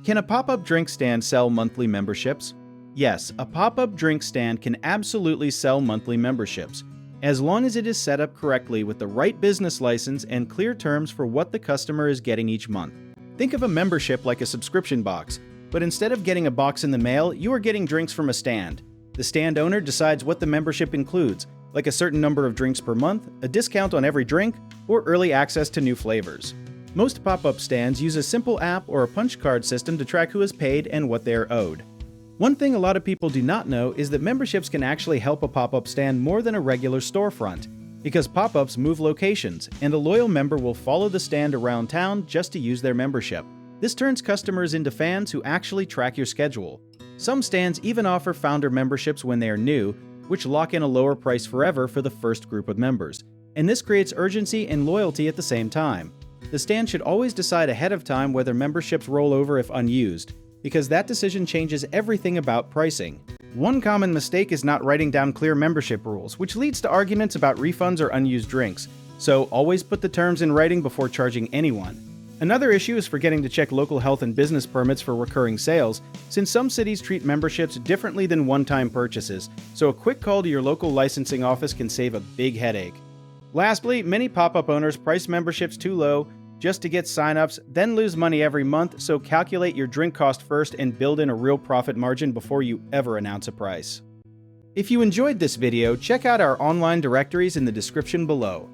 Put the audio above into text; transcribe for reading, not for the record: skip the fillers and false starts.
Can a pop-up drink stand sell monthly memberships? Yes, a pop-up drink stand can absolutely sell monthly memberships, as long as it is set up correctly with the right business license and clear terms for what the customer is getting each month. Think of a membership like a subscription box, but instead of getting a box in the mail, you are getting drinks from a stand. The stand owner decides what the membership includes, like a certain number of drinks per month, a discount on every drink, or early access to new flavors. Most pop-up stands use a simple app or a punch card system to track who has paid and what they are owed. One thing a lot of people do not know is that memberships can actually help a pop-up stand more than a regular storefront, because pop-ups move locations, and a loyal member will follow the stand around town just to use their membership. This turns customers into fans who actually track your schedule. Some stands even offer founder memberships when they are new, which lock in a lower price forever for the first group of members. And this creates urgency and loyalty at the same time. The stand should always decide ahead of time whether memberships roll over if unused, because that decision changes everything about pricing. One common mistake is not writing down clear membership rules, which leads to arguments about refunds or unused drinks, so always put the terms in writing before charging anyone. Another issue is forgetting to check local health and business permits for recurring sales, since some cities treat memberships differently than one-time purchases, so a quick call to your local licensing office can save a big headache. Lastly, many pop-up owners price memberships too low just to get sign-ups, then lose money every month, so calculate your drink cost first and build in a real profit margin before you ever announce a price. If you enjoyed this video, check out our online directories in the description below.